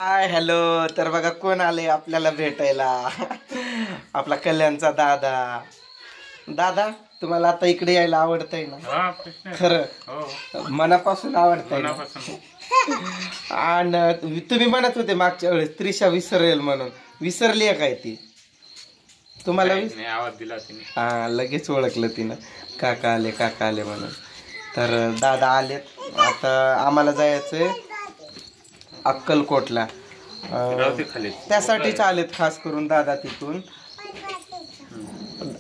Hi hello. तर बघा कोण आले आपल्याला भेटायला. आपला कल्याणचा दादा. दादा तुम्हाला आता इकडे यायला आवडतंय ना? खरं मनापासून आवडतंय ना? आणि तुम्ही म्हणत होते मागच्या वेळेस त्रिशा विसरेल म्हणून, विसरली आहे काय ती? तुम्हाला आवाज दिला तिने. हा लगेच ओळखलं तिनं, काका आले म्हणून. तर दादा आलेत. आता आम्हाला जायचंय अक्कलकोटला. त्यासाठीच आलेत खास करून दादा तिथून.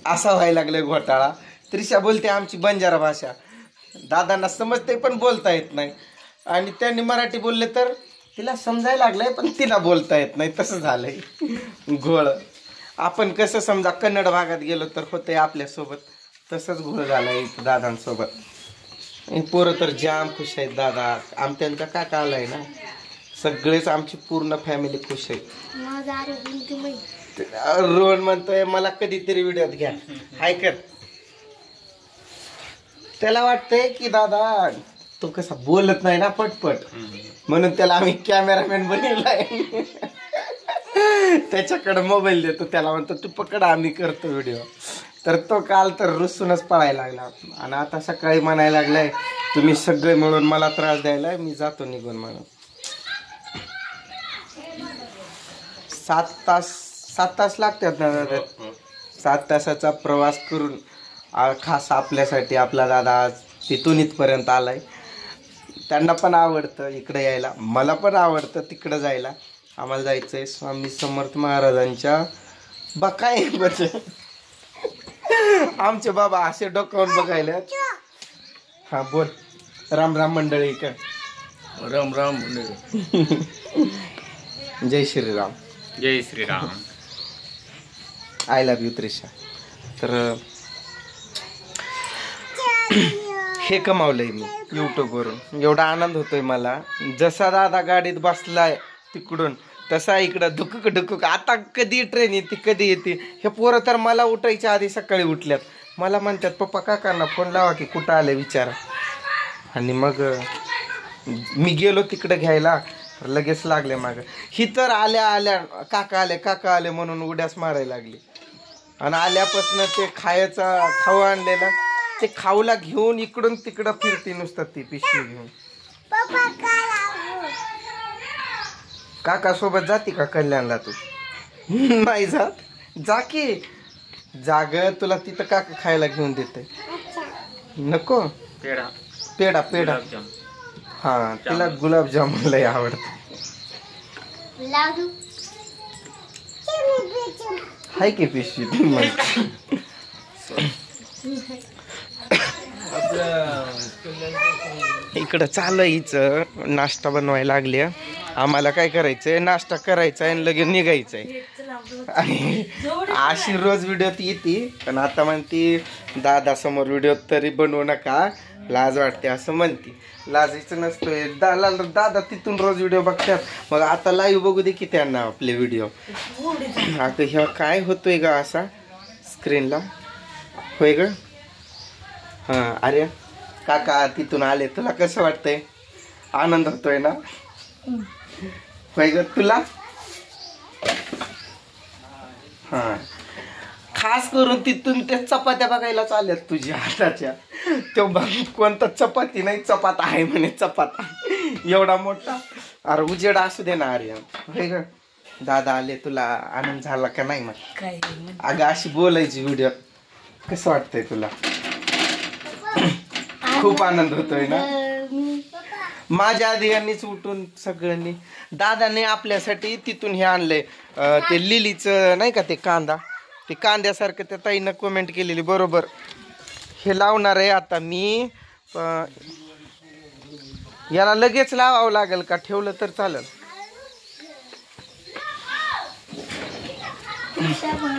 असा व्हायला लागले घोटाळा. त्रिशा बोलते आमची बंजारा भाषा, दादांना समजते पण बोलता येत नाही. आणि त्यांनी मराठी बोलले तर तिला समजायला लागलंय पण तिला बोलता येत नाही. तसं झालंय घोळ. आपण कसं समजा कन्नड भागात गेलो तर होतंय आपल्यासोबत, तसंच घोळ झालाय इथं दादांसोबत. पोरं तर जाम खुश आहेत. दादा आमच्या काका आलाय ना, सगळेच आमची पूर्ण फॅमिली खुश आहे. रोहन म्हणतोय मला कधीतरी व्हिडिओत घ्या. हाय कर. त्याला वाटतंय की दादा तो कसा बोलत नाही ना पटपट, म्हणून त्याला आम्ही कॅमेरामॅन बनवलाय. त्याच्याकडे मोबाईल देतो, त्याला म्हणतो तू पकड आम्ही करतो व्हिडिओ. तर तो काल तर रुसूनच पळायला लागला. आणि आता सकाळी म्हणायला लागलाय तुम्ही सगळे मिळून मला त्रास द्यायला, मी जातो निघून म्हणून. 7 तास लागतात ना दादा. 7 तासाचा प्रवास करून खास आपल्यासाठी आपला दादा आज तिथून इथपर्यंत आलाय. त्यांना पण आवडतं इकडे यायला, मला पण आवडतं तिकडं जायला. आम्हाला जायचंय स्वामी समर्थ महाराजांच्या बकाय. आमचे बाबा असे डोकावून बघायला. हा बोल. राम राम मंडळी का? राम राम मंडळी. जय श्रीराम. जय Shriram. I love you Trisha. तर हे कमावलंय मी यूट्यूबवरून. एवढा आनंद होतोय मला. जसा दादा गाडीत बसलाय तिकडून तसा इकडं धुकक ढुकक. आता कधी ट्रेन येते कधी येते. हे पोरं तर मला उठायच्या आधी सकाळी उठल्यात. मला म्हणतात पप्पा काकांना फोन लावा की कुठं आले विचारा. आणि मग मी गेलो तिकडं घ्यायला, लगेच लागले माग. ही तर आल्या काका आले म्हणून उड्यास मारायला लागली. आणि आल्यापासून ते खाऊ आणलेलं ते खाऊला घेऊन इकडून तिकडं फिरते नुसतं ती पिशवी घेऊन. काका सोबत जाते का कल्याणला तू? नाही जात. जा की जाग, तुला तिथं काका खायला घेऊन देते. नको पेढा पेढा. हा तिला गुलाबजामुन लय आवडत. हाय की पिशवी. इकडं चालायचं नाश्ता बनवायला लागली. आम्हाला काय करायचंय, नाश्ता करायचा आणि लगेच निघायचंय. आणि अशी रोज व्हिडिओत येते, पण आता म्हणती दादा समोर व्हिडिओ तरी बनवू नका, लाज वाटते असं म्हणते. लाजायचं नसतोय. दादा तिथून रोज व्हिडिओ बघतात, मग आता लाईव्ह बघू दे की त्यांना आपले व्हिडिओ. आता ह्या काय होतोय ग असा स्क्रीनला? होय ग. हा अरे काका तिथून आले, तुला कसं वाटतंय? आनंद होतोय ना? होय ग तुला? हा खास करून तिथून त्या चपात्या बघायला चालल्यात तुझ्या हाताच्या. तो बघ कोणता चपाती नाही, चपाता आहे म्हणे. चपाता एवढा मोठा. अरे उजेड असू दे ना आर्यन. होय ग दादा आले, तुला आनंद झाला का नाही? मग अगं अशी बोलायची व्हिडिओ. कसं वाटतंय तुला? खूप आनंद होतोय ना? माझ्या आधी यांनीच उठून सगळ्यांनी. दादाने आपल्यासाठी तिथून हे आणलंय ते लिलीचं नाही का ते कांदा, ते कांद्यासारखं. त्या ताईनं कमेंट केलेली बरोबर. हे लावणार आहे आता मी. याला लगेच लावावं लागेल का ठेवलं तर चालेल?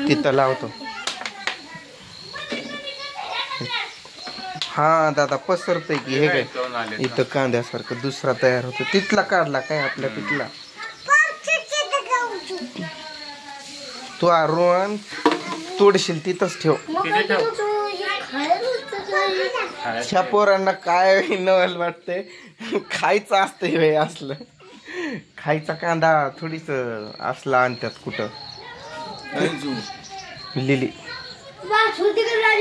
तिथं लावतो. हा दादा पसरतय की. हे काय इथं कांद्यासारखं दुसरा तयार होतो. तिथला काढला काय आपल्या तिथला? तू रोहन तोडशील तिथंच ठेव. ह्या पोरांना काय नवल वाटतंय, खायचं असतंय असलं. खायचा कांदा थोडीस असला आणतात कुठं लिली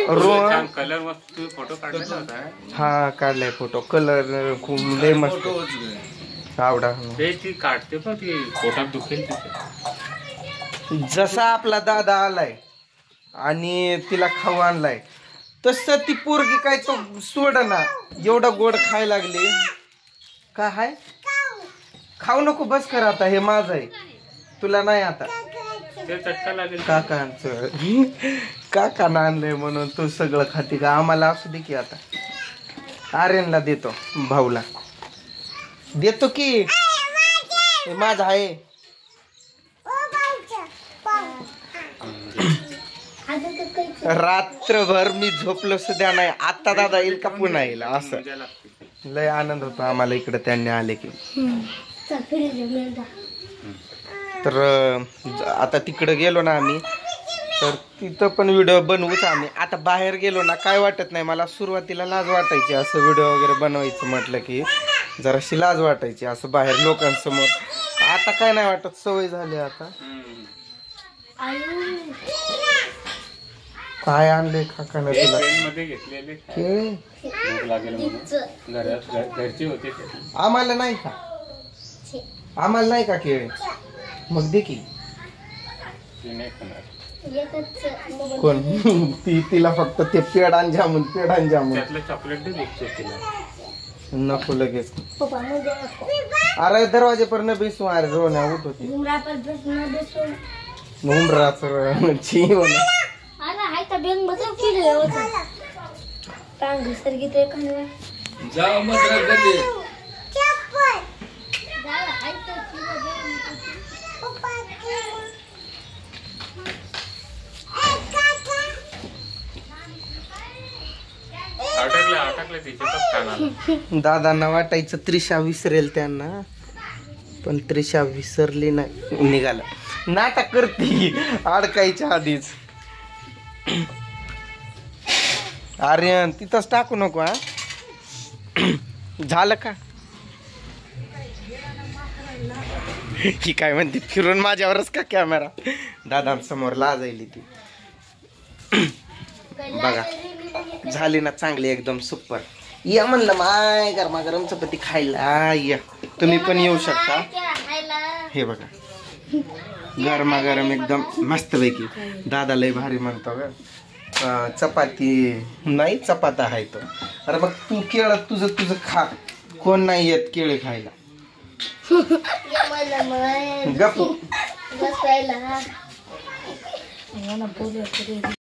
रोहन कलर मस्त फोटो काढला होता. हा काढलाय फोटो कलर खूप लय मस्त आवडा. ते ती काढते पण ती पोटात दुखेल तिथे. जसा आपला दादा आलाय आणि तिला खाऊ आणलाय तस ती पोरगी काय तो सोड ना एवढा गोड खायला लागली. काय हाय खाऊ नको बस कर आता हे माझं आहे तुला नाही आता. ते चटका लागेल. काकांचं काकानं आणलंय म्हणून तू सगळं खाते का आम्हाला असू दे की. आता आर्यनला देतो भाऊला देतो की हे माझं आहे. रात्रभर मी झोपलो सुद्धा नाही. आता दादा येईल का पुन्हा येईल असं लय आनंद होतो आम्हाला इकडे त्यांनी आले की. तर आता तिकडे गेलो ना आम्ही तर तिथं पण व्हिडिओ बनवूच आम्ही. आता बाहेर गेलो ना काय वाटत नाही मला. सुरुवातीला लाज वाटायची असं व्हिडिओ वगैरे बनवायचं म्हटलं की जराशी लाज वाटायची असं बाहेर लोकांसमोर. आता काय नाही वाटत सवय झाली आता. काय आणले काकाने तुला मध्ये घेतलेले केळे? भूक लागेल म्हणून घरचे होते ते. आम्हाला नाही का आम्हाला नाही का केळे मग दे की. ती नाही खाणार. कोण तिला फक्त ते पेडान जामून त्यातलं चॉकलेट दे दिसतो तिला. नको लगेच. अरे दरवाजे पर न बेसू अरे रोण्या उठ होती मुंबराचं जीवन. दादांना वाटायचं त्रिशा विसरेल त्यांना पण त्रिशा विसरली नाही. निघाला नाटक करते अडकायच्या आधीच. आर्यन तिथंच टाकू नको हा. झालं का ही काय म्हणते फिरून माझ्यावरच का कॅमेरा. दादांसमोर लाजायली ती. बघा झाली ना चांगली एकदम सुपर. या म्हणलं माय गरमागरम चपाती खायला या तुम्ही पण येऊ शकता. हे बघा गरमागरम एकदम मस्त पैकी. दादा लय भारी म्हणतो ग. चपाती नाही चपाता आहे तो. अरे बघ तू केळ तुझं खा. कोण नाही येत केळे खायला. गप